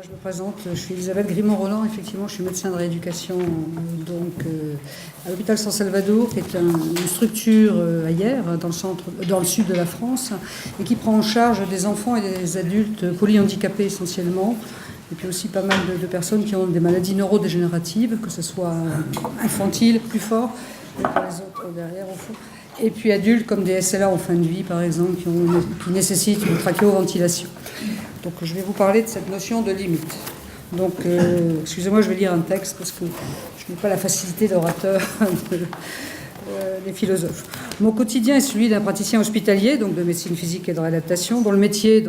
Je me présente, je suis Elisabeth Grimont-Roland, effectivement je suis médecin de rééducation à l'hôpital San Salvador, qui est une structure à Hyères, dans le sud de la France, et qui prend en charge des enfants et des adultes polyhandicapés essentiellement, et puis aussi pas mal de personnes qui ont des maladies neurodégénératives, que ce soit infantiles, plus fort, et pour les autres derrière au fond. Et puis adultes comme des SLA en fin de vie, par exemple, qui nécessitent une trachéoventilation. Donc je vais vous parler de cette notion de limite. Donc, excusez-moi, je vais lire un texte parce que je n'ai pas la facilité d'orateur des philosophes. Mon quotidien est celui d'un praticien hospitalier, donc de médecine physique et de réadaptation, dont le métier,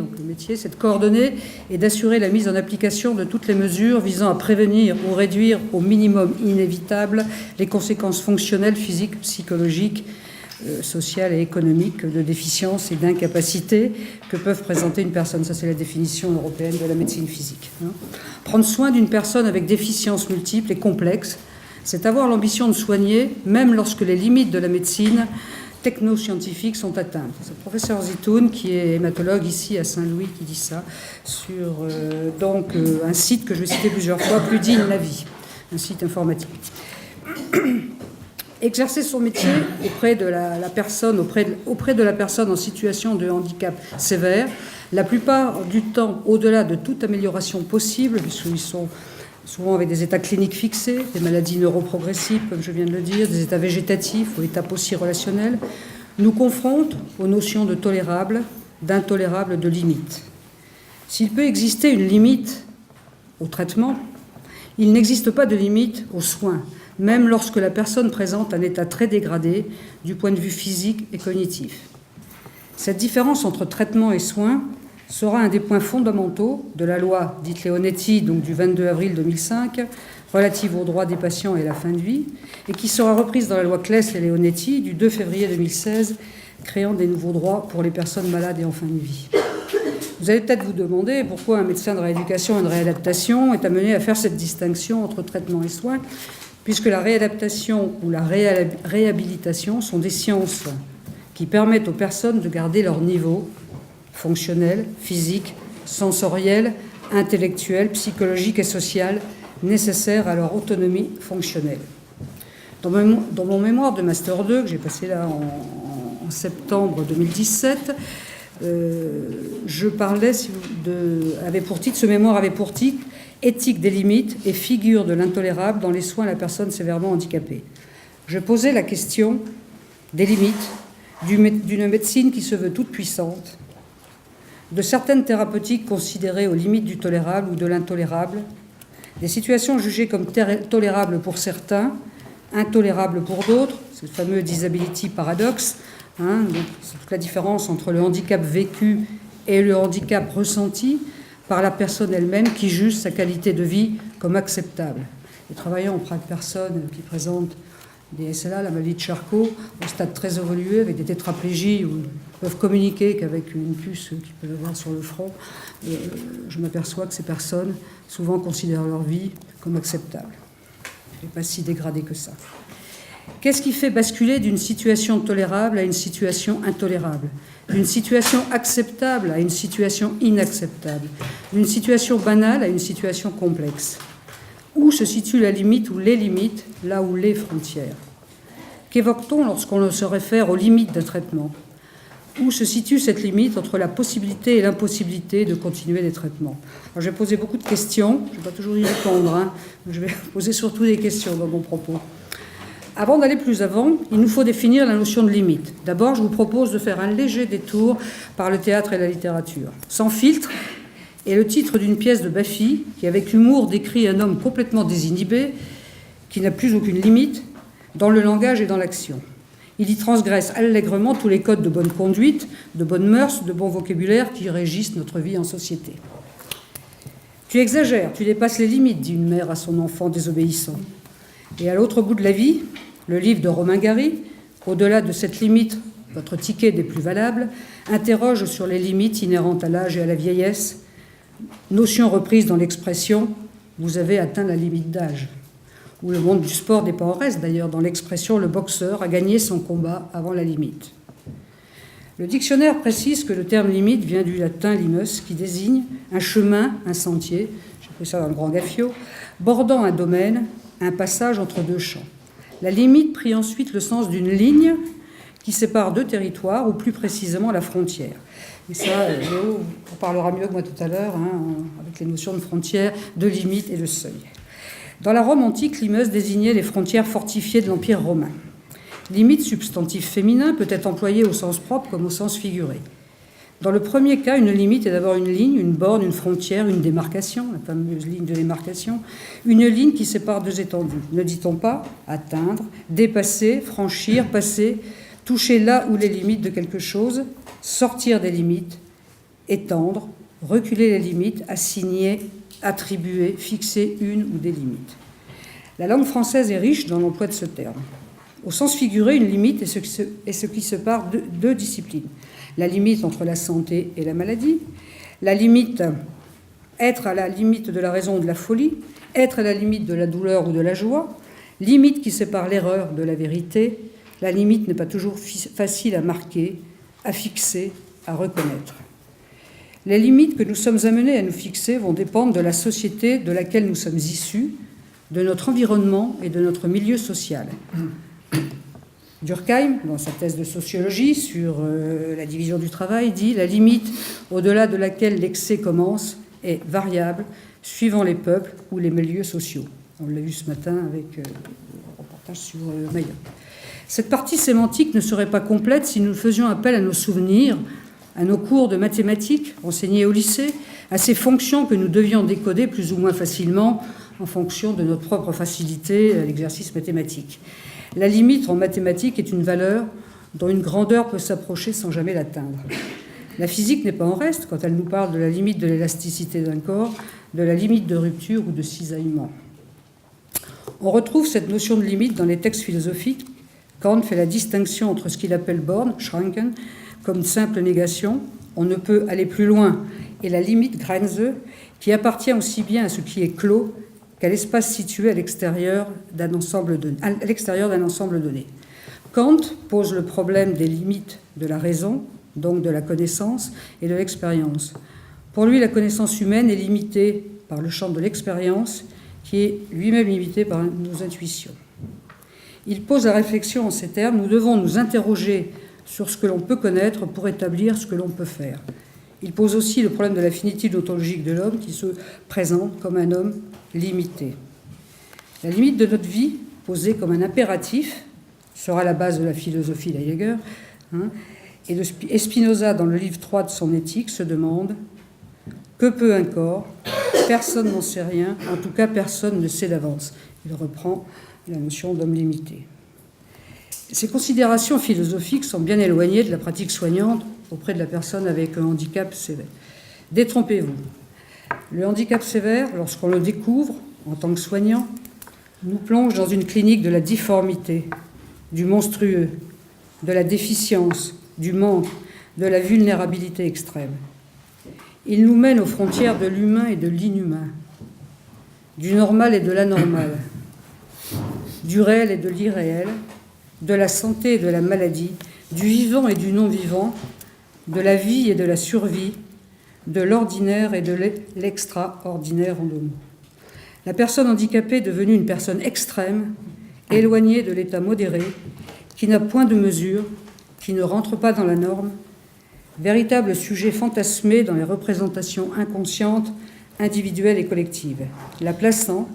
c'est de coordonner et d'assurer la mise en application de toutes les mesures visant à prévenir ou réduire au minimum inévitable les conséquences fonctionnelles, physiques, psychologiques, sociales et économiques de déficience et d'incapacité que peuvent présenter une personne. Ça, c'est la définition européenne de la médecine physique. Prendre soin d'une personne avec déficience multiples et complexes, c'est avoir l'ambition de soigner, même lorsque les limites de la médecine technoscientifique sont atteintes. C'est le professeur Zitoun, qui est hématologue ici à Saint-Louis, qui dit ça, sur un site que je vais citer plusieurs fois, Plus digne la vie, un site informatique. Exercer son métier auprès de la personne en situation de handicap sévère, la plupart du temps au-delà de toute amélioration possible, puisqu'ils sont souvent avec des états cliniques fixés, des maladies neuroprogressives, comme je viens de le dire, des états végétatifs ou états aussi relationnels, nous confrontent aux notions de tolérable, d'intolérable, de limite. S'il peut exister une limite au traitement, il n'existe pas de limite aux soins, même lorsque la personne présente un état très dégradé du point de vue physique et cognitif. Cette différence entre traitement et soins sera un des points fondamentaux de la loi dite Leonetti, donc du 22 avril 2005, relative aux droits des patients et à la fin de vie, et qui sera reprise dans la loi Claes et Leonetti du 2 février 2016, créant des nouveaux droits pour les personnes malades et en fin de vie. Vous allez peut-être vous demander pourquoi un médecin de rééducation et de réadaptation est amené à faire cette distinction entre traitement et soins, puisque la réadaptation ou la réhabilitation sont des sciences qui permettent aux personnes de garder leur niveau fonctionnel, physique, sensoriel, intellectuel, psychologique et social nécessaire à leur autonomie fonctionnelle. Dans mon mémoire de Master 2, que j'ai passé là en septembre 2017, je parlais ce mémoire avait pour titre Éthique des limites et figure de l'intolérable dans les soins à la personne sévèrement handicapée. Je posais la question des limites d'une médecine qui se veut toute puissante, de certaines thérapeutiques considérées aux limites du tolérable ou de l'intolérable, des situations jugées comme tolérables pour certains, intolérables pour d'autres, c'est le fameux disability paradoxe, c'est toute la différence entre le handicap vécu et le handicap ressenti par la personne elle-même qui juge sa qualité de vie comme acceptable. Et travaillant auprès de personnes qui présentent des SLA, la maladie de Charcot, au stade très évolué, avec des tétraplégies où ils peuvent communiquer qu'avec une puce qu'ils peuvent avoir sur le front, je m'aperçois que ces personnes souvent considèrent leur vie comme acceptable. Elle n'est pas si dégradée que ça. Qu'est-ce qui fait basculer d'une situation tolérable à une situation intolérable, d'une situation acceptable à une situation inacceptable, d'une situation banale à une situation complexe? Où se situe la limite ou les limites, là où les frontières? Qu'évoque-t-on lorsqu'on se réfère aux limites d'un traitement? Où se situe cette limite entre la possibilité et l'impossibilité de continuer les traitements? Alors, je vais poser beaucoup de questions, je ne vais pas toujours y répondre, je vais poser surtout des questions dans mon propos. Avant d'aller plus avant, il nous faut définir la notion de limite. D'abord, je vous propose de faire un léger détour par le théâtre et la littérature. Sans filtre est le titre d'une pièce de Baffy qui, avec humour, décrit un homme complètement désinhibé, qui n'a plus aucune limite, dans le langage et dans l'action. Il y transgresse allègrement tous les codes de bonne conduite, de bonnes mœurs, de bon vocabulaire qui régissent notre vie en société. Tu exagères, tu dépasses les limites, dit une mère à son enfant désobéissant. Et à l'autre bout de la vie, le livre de Romain Gary, au-delà de cette limite, votre ticket des plus valables, interroge sur les limites inhérentes à l'âge et à la vieillesse, notion reprise dans l'expression « vous avez atteint la limite d'âge », où le monde du sport n'est pas en reste d'ailleurs, dans l'expression « le boxeur a gagné son combat avant la limite ». Le dictionnaire précise que le terme limite vient du latin limus, qui désigne un chemin, un sentier. Je et ça dans le Grand Gaffio, bordant un domaine, un passage entre deux champs. La limite prit ensuite le sens d'une ligne qui sépare deux territoires, ou plus précisément la frontière. Et ça, Léo en parlera mieux que moi tout à l'heure, avec les notions de frontière, de limite et de seuil. Dans la Rome antique, limeuse désignait les frontières fortifiées de l'Empire romain. Limite, substantif féminin, peut être employé au sens propre comme au sens figuré. Dans le premier cas, une limite est d'abord une ligne, une borne, une frontière, une démarcation, la fameuse ligne de démarcation, une ligne qui sépare deux étendues. Ne dit-on pas atteindre, dépasser, franchir, passer, toucher là où les limites de quelque chose, sortir des limites, étendre, reculer les limites, assigner, attribuer, fixer une ou des limites. La langue française est riche dans l'emploi de ce terme. Au sens figuré, une limite est ce qui sépare deux disciplines. La limite entre la santé et la maladie, la limite, être à la limite de la raison ou de la folie, être à la limite de la douleur ou de la joie, limite qui sépare l'erreur de la vérité. La limite n'est pas toujours facile à marquer, à fixer, à reconnaître. Les limites que nous sommes amenés à nous fixer vont dépendre de la société de laquelle nous sommes issus, de notre environnement et de notre milieu social. Durkheim, dans sa thèse de sociologie sur la division du travail, dit « La limite au-delà de laquelle l'excès commence est variable suivant les peuples ou les milieux sociaux. » On l'a vu ce matin avec le reportage sur Mayotte. Cette partie sémantique ne serait pas complète si nous faisions appel à nos souvenirs, à nos cours de mathématiques enseignés au lycée, à ces fonctions que nous devions décoder plus ou moins facilement en fonction de notre propre facilité à l'exercice mathématique. La limite en mathématiques est une valeur dont une grandeur peut s'approcher sans jamais l'atteindre. La physique n'est pas en reste quand elle nous parle de la limite de l'élasticité d'un corps, de la limite de rupture ou de cisaillement. On retrouve cette notion de limite dans les textes philosophiques. Kant fait la distinction entre ce qu'il appelle borne, Schranken, comme simple négation, on ne peut aller plus loin, et la limite, Grenze, qui appartient aussi bien à ce qui est clos qu'à l'espace situé à l'extérieur d'un ensemble donné. Kant pose le problème des limites de la raison, donc de la connaissance et de l'expérience. Pour lui, la connaissance humaine est limitée par le champ de l'expérience, qui est lui-même limité par nos intuitions. Il pose la réflexion en ces termes: nous devons nous interroger sur ce que l'on peut connaître pour établir ce que l'on peut faire. Il pose aussi le problème de la finitude ontologique de l'homme qui se présente comme un homme limité. La limite de notre vie, posée comme un impératif, sera la base de la philosophie d'Heidegger, et Spinoza, dans le livre 3 de son Éthique, se demande « Que peut un corps ? Personne n'en sait rien, en tout cas personne ne sait d'avance. » Il reprend la notion d'homme limité. Ces considérations philosophiques sont bien éloignées de la pratique soignante auprès de la personne avec un handicap sévère. Détrompez-vous. Le handicap sévère, lorsqu'on le découvre en tant que soignant, nous plonge dans une clinique de la difformité, du monstrueux, de la déficience, du manque, de la vulnérabilité extrême. Il nous mène aux frontières de l'humain et de l'inhumain, du normal et de l'anormal, du réel et de l'irréel, de la santé et de la maladie, du vivant et du non-vivant, de la vie et de la survie, de l'ordinaire et de l'extraordinaire en deux mots. La personne handicapée est devenue une personne extrême, éloignée de l'état modéré, qui n'a point de mesure, qui ne rentre pas dans la norme, véritable sujet fantasmé dans les représentations inconscientes, individuelles et collectives, la plaçant,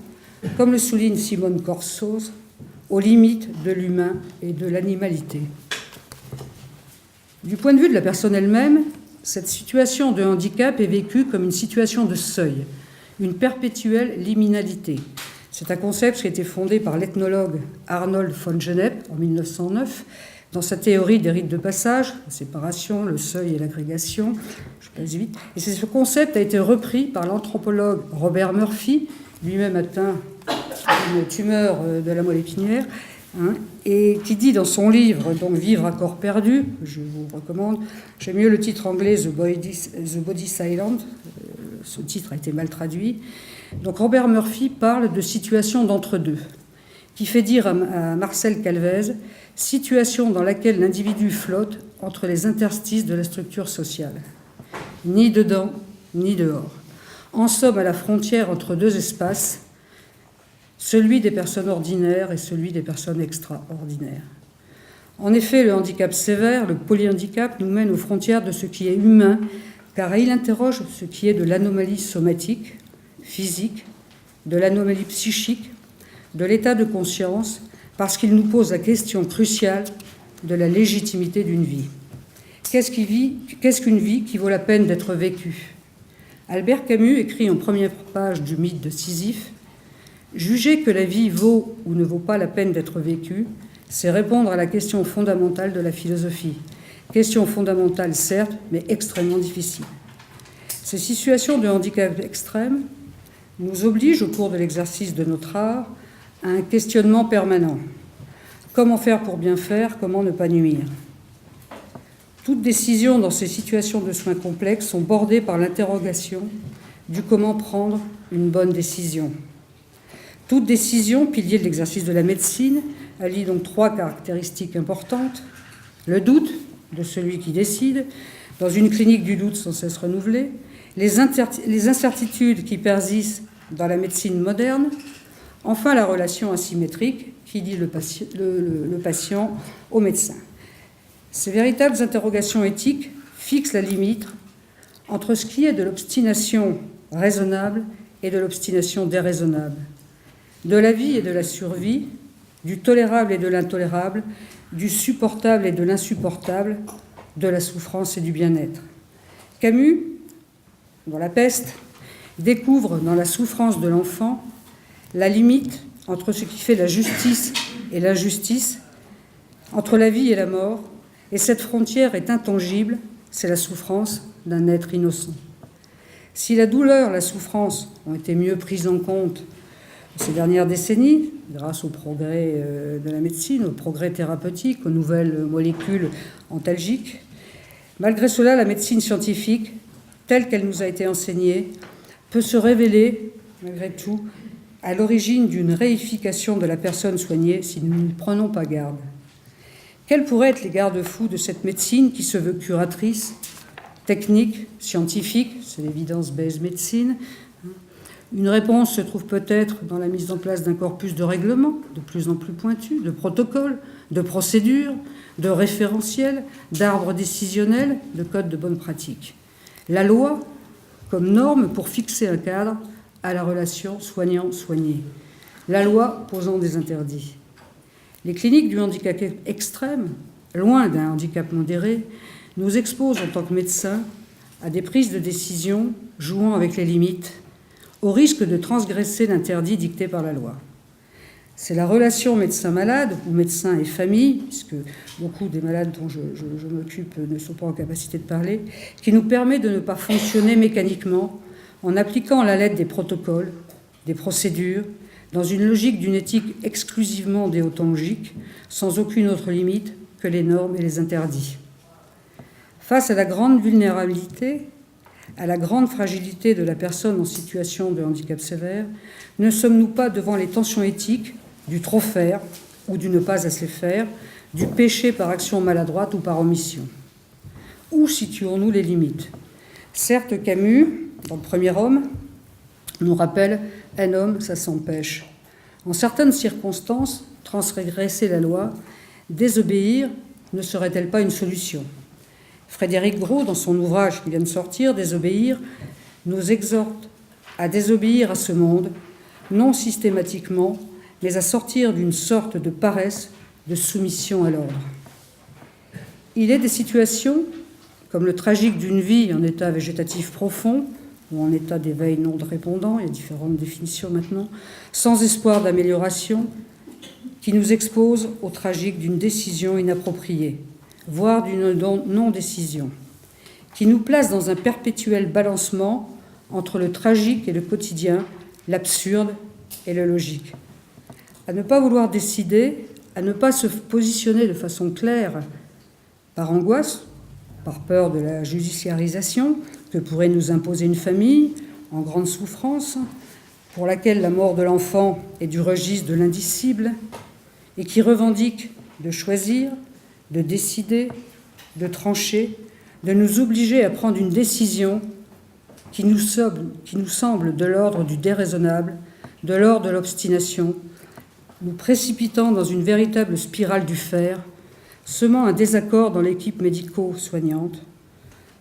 comme le souligne Simone Corsos, aux limites de l'humain et de l'animalité. Du point de vue de la personne elle-même, cette situation de handicap est vécue comme une situation de seuil, une perpétuelle liminalité. C'est un concept qui a été fondé par l'ethnologue Arnold von Gennep en 1909 dans sa théorie des rites de passage, la séparation, le seuil et l'agrégation. Je passe vite. Et ce concept a été repris par l'anthropologue Robert Murphy, lui-même atteint d'une tumeur de la moelle épinière, et qui dit dans son livre, donc Vivre à corps perdu, je vous recommande, j'aime mieux le titre anglais The Body Silent, ce titre a été mal traduit. Donc Robert Murphy parle de situation d'entre-deux, qui fait dire à Marcel Calvez, situation dans laquelle l'individu flotte entre les interstices de la structure sociale, ni dedans, ni dehors, En somme, à la frontière entre deux espaces, celui des personnes ordinaires et celui des personnes extraordinaires. En effet, le handicap sévère, le polyhandicap, nous mène aux frontières de ce qui est humain, car il interroge ce qui est de l'anomalie somatique, physique, de l'anomalie psychique, de l'état de conscience, parce qu'il nous pose la question cruciale de la légitimité d'une vie. Qu'est-ce qu'une vie qui vaut la peine d'être vécue ? Albert Camus écrit en première page du mythe de Sisyphe « Juger que la vie vaut ou ne vaut pas la peine d'être vécue, c'est répondre à la question fondamentale de la philosophie. Question fondamentale, certes, mais extrêmement difficile. Ces situations de handicap extrême nous obligent, au cours de l'exercice de notre art, à un questionnement permanent. Comment faire pour bien faire ? Comment ne pas nuire ? Toutes décisions dans ces situations de soins complexes sont bordées par l'interrogation du comment prendre une bonne décision. Toute décision, pilier de l'exercice de la médecine, allie donc trois caractéristiques importantes. Le doute de celui qui décide, dans une clinique du doute sans cesse renouvelée, les incertitudes qui persistent dans la médecine moderne, enfin la relation asymétrique qui lie le patient au médecin. Ces véritables interrogations éthiques fixent la limite entre ce qui est de l'obstination raisonnable et de l'obstination déraisonnable, de la vie et de la survie, du tolérable et de l'intolérable, du supportable et de l'insupportable, de la souffrance et du bien-être. Camus, dans La Peste, découvre dans la souffrance de l'enfant la limite entre ce qui fait la justice et l'injustice, entre la vie et la mort, et cette frontière est intangible, c'est la souffrance d'un être innocent. Si la douleur, la souffrance ont été mieux prises en compte ces dernières décennies, grâce au progrès de la médecine, au progrès thérapeutique, aux nouvelles molécules antalgiques, malgré cela, la médecine scientifique, telle qu'elle nous a été enseignée, peut se révéler, malgré tout, à l'origine d'une réification de la personne soignée si nous ne prenons pas garde. Quels pourraient être les garde-fous de cette médecine qui se veut curatrice, technique, scientifique, c'est l'évidence base médecine. Une réponse se trouve peut-être dans la mise en place d'un corpus de règlements de plus en plus pointu, de protocoles, de procédures, de référentiels, d'arbres décisionnels, de codes de bonne pratique. La loi comme norme pour fixer un cadre à la relation soignant-soigné. La loi posant des interdits. Les cliniques du handicap extrême, loin d'un handicap modéré, nous exposent en tant que médecins à des prises de décision jouant avec les limites, au risque de transgresser l'interdit dicté par la loi. C'est la relation médecin-malade, ou médecin et famille, puisque beaucoup des malades dont je m'occupe ne sont pas en capacité de parler, qui nous permet de ne pas fonctionner mécaniquement en appliquant à la lettre des protocoles, des procédures, dans une logique d'une éthique exclusivement déontologique, sans aucune autre limite que les normes et les interdits. Face à la grande vulnérabilité, à la grande fragilité de la personne en situation de handicap sévère, ne sommes-nous pas devant les tensions éthiques du trop faire ou du ne pas assez faire, du péché par action maladroite ou par omission ? Où situons-nous les limites ? Certes, Camus, dans Le Premier Homme, nous rappelle « un homme, ça s'empêche ». En certaines circonstances, transgresser la loi, désobéir, ne serait-elle pas une solution ? Frédéric Gros, dans son ouvrage qui vient de sortir, « Désobéir », nous exhorte à désobéir à ce monde, non systématiquement, mais à sortir d'une sorte de paresse, de soumission à l'ordre. Il est des situations, comme le tragique d'une vie en état végétatif profond, ou en état d'éveil non répondant, il y a différentes définitions maintenant, sans espoir d'amélioration, qui nous exposent au tragique d'une décision inappropriée, voire d'une non-décision, qui nous place dans un perpétuel balancement entre le tragique et le quotidien, l'absurde et le logique. À ne pas vouloir décider, à ne pas se positionner de façon claire, par angoisse, par peur de la judiciarisation que pourrait nous imposer une famille en grande souffrance, pour laquelle la mort de l'enfant est du registre de l'indicible, et qui revendique de choisir, de décider, de trancher, de nous obliger à prendre une décision qui nous semble de l'ordre du déraisonnable, de l'ordre de l'obstination, nous précipitant dans une véritable spirale du fer, semant un désaccord dans l'équipe médico-soignante,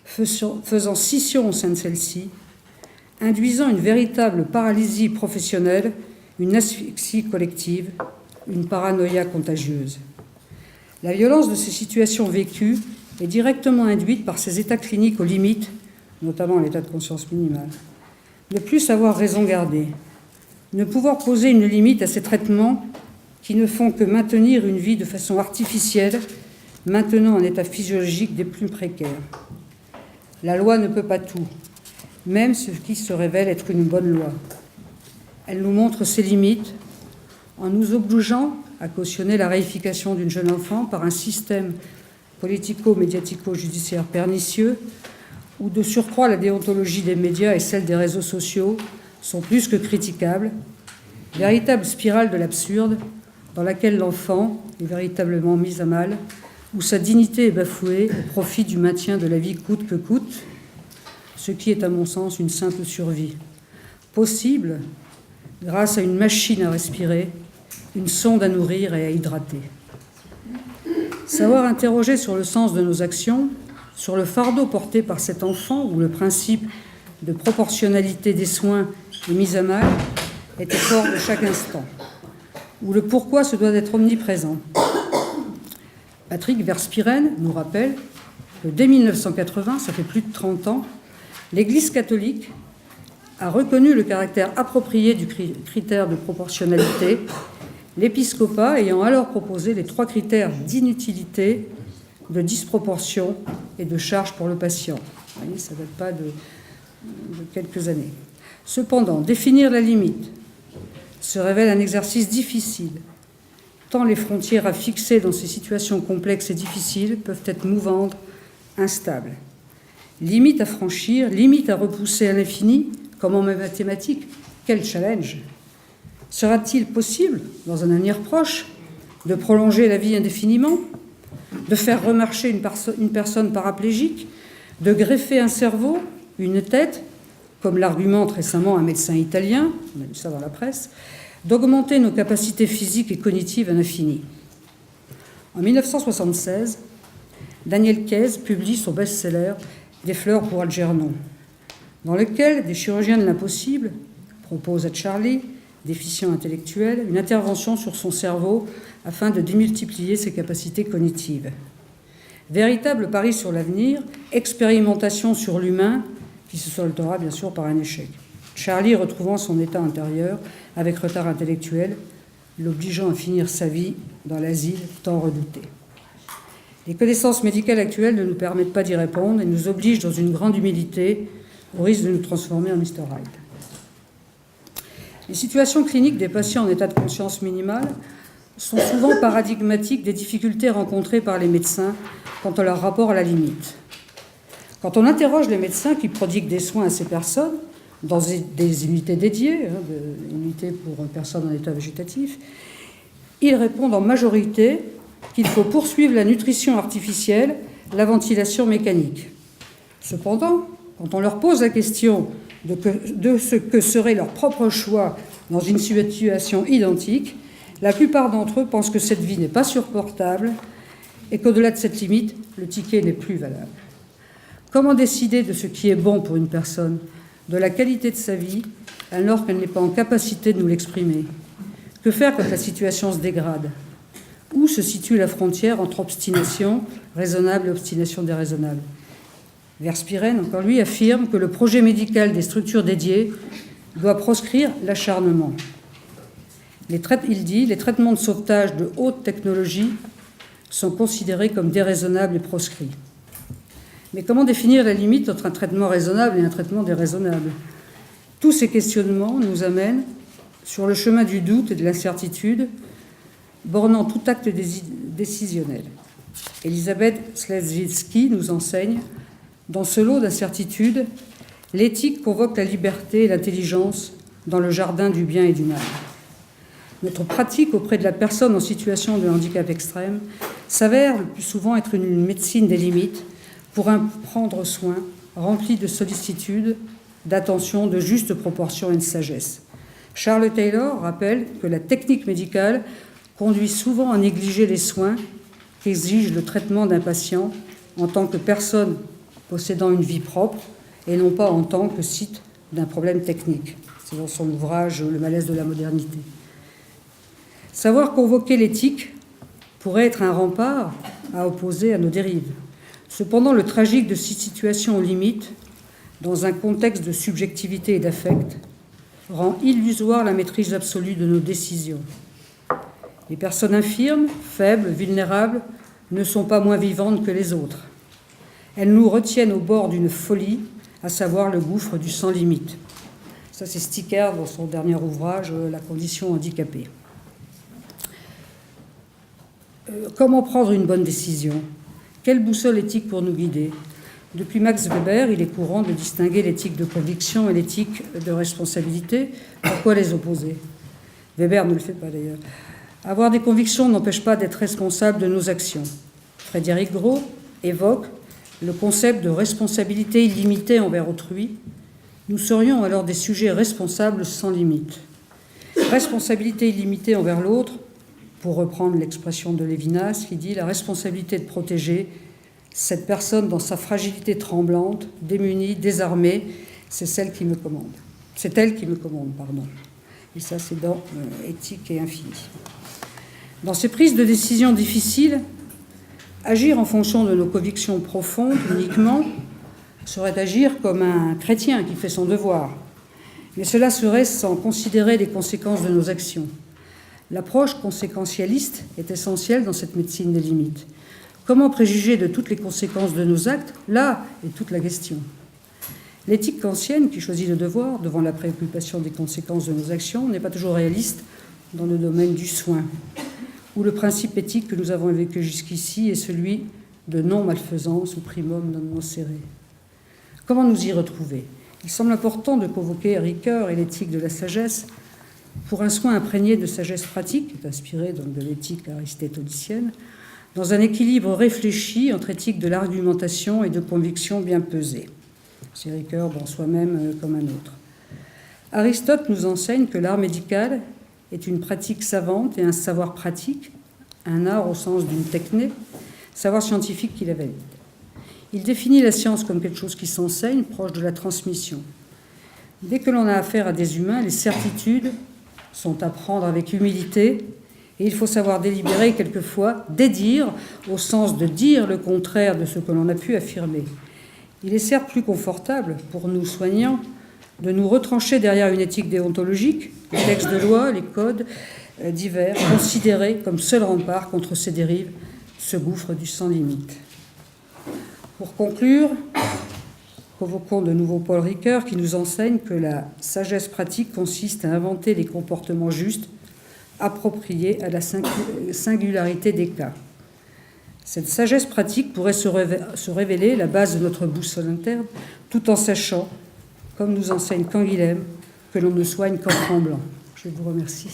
faisant scission au sein de celle-ci, induisant une véritable paralysie professionnelle, une asphyxie collective, une paranoïa contagieuse. La violence de ces situations vécues est directement induite par ces états cliniques aux limites, notamment l'état de conscience minimale. Ne plus savoir raison garder, ne pouvoir poser une limite à ces traitements qui ne font que maintenir une vie de façon artificielle, maintenant un état physiologique des plus précaires. La loi ne peut pas tout, même ce qui se révèle être une bonne loi. Elle nous montre ses limites en nous obligeant à cautionner la réification d'une jeune enfant par un système politico-médiatico-judiciaire pernicieux, où de surcroît la déontologie des médias et celle des réseaux sociaux sont plus que critiquables, véritable spirale de l'absurde dans laquelle l'enfant est véritablement mis à mal, où sa dignité est bafouée au profit du maintien de la vie coûte que coûte, ce qui est à mon sens une simple survie, possible grâce à une machine à respirer, une sonde à nourrir et à hydrater. Savoir interroger sur le sens de nos actions, sur le fardeau porté par cet enfant où le principe de proportionnalité des soins est mis à mal, est fort de chaque instant, où le pourquoi se doit d'être omniprésent. Patrick Verspieren nous rappelle que dès 1980, ça fait plus de 30 ans, l'Église catholique a reconnu le caractère approprié du critère de proportionnalité, l'épiscopat ayant alors proposé les 3 critères d'inutilité, de disproportion et de charge pour le patient. Vous voyez, ça ne date pas de quelques années. Cependant, définir la limite se révèle un exercice difficile, tant les frontières à fixer dans ces situations complexes et difficiles peuvent être mouvantes, instables. Limite à franchir, limite à repousser à l'infini, comme en mathématiques. Quel challenge! Sera-t-il possible, dans un avenir proche, de prolonger la vie indéfiniment, de faire remarcher une personne paraplégique, de greffer un cerveau, une tête, comme l'argumente récemment un médecin italien, on a lu ça dans la presse, d'augmenter nos capacités physiques et cognitives à l'infini. En 1976, Daniel Keyes publie son best-seller « Des fleurs pour Algernon », dans lequel des chirurgiens de l'impossible proposent à Charlie, déficient intellectuel, une intervention sur son cerveau afin de démultiplier ses capacités cognitives. Véritable pari sur l'avenir, expérimentation sur l'humain, qui se soldera bien sûr par un échec. Charlie retrouvant son état intérieur avec retard intellectuel, l'obligeant à finir sa vie dans l'asile tant redouté. Les connaissances médicales actuelles ne nous permettent pas d'y répondre et nous obligent dans une grande humilité au risque de nous transformer en Mr. Hyde. Les situations cliniques des patients en état de conscience minimale sont souvent paradigmatiques des difficultés rencontrées par les médecins quant à leur rapport à la limite. Quand on interroge les médecins qui prodiguent des soins à ces personnes, dans des unités dédiées, des unités pour personnes en état végétatif, ils répondent en majorité qu'il faut poursuivre la nutrition artificielle, la ventilation mécanique. Cependant, quand on leur pose la question de ce que serait leur propre choix dans une situation identique, la plupart d'entre eux pensent que cette vie n'est pas supportable et qu'au-delà de cette limite, le ticket n'est plus valable. Comment décider de ce qui est bon pour une personne, de la qualité de sa vie, alors qu'elle n'est pas en capacité de nous l'exprimer? Que faire quand la situation se dégrade? Où se situe la frontière entre obstination raisonnable et obstination déraisonnable? Verspieren, encore lui, affirme que le projet médical des structures dédiées doit proscrire l'acharnement. Il dit « Les traitements de sauvetage de haute technologie sont considérés comme déraisonnables et proscrits ». Mais comment définir la limite entre un traitement raisonnable et un traitement déraisonnable? Tous ces questionnements nous amènent sur le chemin du doute et de l'incertitude, bornant tout acte décisionnel. Elisabeth Sledzinski nous enseigne, dans ce lot d'incertitudes, l'éthique convoque la liberté et l'intelligence dans le jardin du bien et du mal. Notre pratique auprès de la personne en situation de handicap extrême s'avère le plus souvent être une médecine des limites pour en prendre soin, remplie de sollicitude, d'attention, de juste proportion et de sagesse. Charles Taylor rappelle que la technique médicale conduit souvent à négliger les soins qu'exige le traitement d'un patient en tant que personne possédant une vie propre et non pas en tant que site d'un problème technique. C'est dans son ouvrage « Le malaise de la modernité ». Savoir convoquer l'éthique pourrait être un rempart à opposer à nos dérives. Cependant, le tragique de ces situations limites, dans un contexte de subjectivité et d'affect, rend illusoire la maîtrise absolue de nos décisions. Les personnes infirmes, faibles, vulnérables ne sont pas moins vivantes que les autres. Elles nous retiennent au bord d'une folie, à savoir le gouffre du sans limite. Ça, c'est Sticker dans son dernier ouvrage, La condition handicapée. Comment prendre une bonne décision? Quelle boussole éthique pour nous guider? Depuis Max Weber, il est courant de distinguer l'éthique de conviction et l'éthique de responsabilité. Pourquoi les opposer? Weber ne le fait pas d'ailleurs. Avoir des convictions n'empêche pas d'être responsable de nos actions. Frédéric Gros évoque le concept de responsabilité illimitée envers autrui. Nous serions alors des sujets responsables sans limite. Responsabilité illimitée envers l'autre, pour reprendre l'expression de Lévinas, qui dit « la responsabilité de protéger cette personne dans sa fragilité tremblante, démunie, désarmée, c'est celle qui me commande. C'est elle qui me commande, pardon. » Et ça, c'est dans Éthique et Infini. Dans ces prises de décision difficiles, agir en fonction de nos convictions profondes uniquement serait agir comme un chrétien qui fait son devoir. Mais cela serait sans considérer les conséquences de nos actions. L'approche conséquentialiste est essentielle dans cette médecine des limites. Comment préjuger de toutes les conséquences de nos actes? Là est toute la question. L'éthique kantienne, qui choisit le devoir devant la préoccupation des conséquences de nos actions, n'est pas toujours réaliste dans le domaine du soin, où le principe éthique que nous avons évoqué jusqu'ici est celui de non-malfaisance ou primum non nocere. Comment nous y retrouver? Il semble important de convoquer Ricoeur et l'éthique de la sagesse pour un soin imprégné de sagesse pratique, inspiré donc de l'éthique aristotélicienne, dans un équilibre réfléchi entre éthique de l'argumentation et de conviction bien pesée. C'est Ricoeur dans Soi-même comme un autre. Aristote nous enseigne que l'art médical est une pratique savante et un savoir pratique, un art au sens d'une techné, savoir scientifique qui la valide. Il définit la science comme quelque chose qui s'enseigne, proche de la transmission. Dès que l'on a affaire à des humains, les certitudes sont à prendre avec humilité, et il faut savoir délibérer quelquefois, dédire, au sens de dire le contraire de ce que l'on a pu affirmer. Il est certes plus confortable pour nous soignants de nous retrancher derrière une éthique déontologique, les textes de loi, les codes divers, considérés comme seul rempart contre ces dérives, ce gouffre du sans limite. Pour conclure, convoquons de nouveau Paul Ricoeur qui nous enseigne que la sagesse pratique consiste à inventer les comportements justes, appropriés à la singularité des cas. Cette sagesse pratique pourrait se révéler la base de notre boussole interne, tout en sachant, comme nous enseigne Canguilhem, que l'on ne soigne qu'en tremblant. Je vous remercie.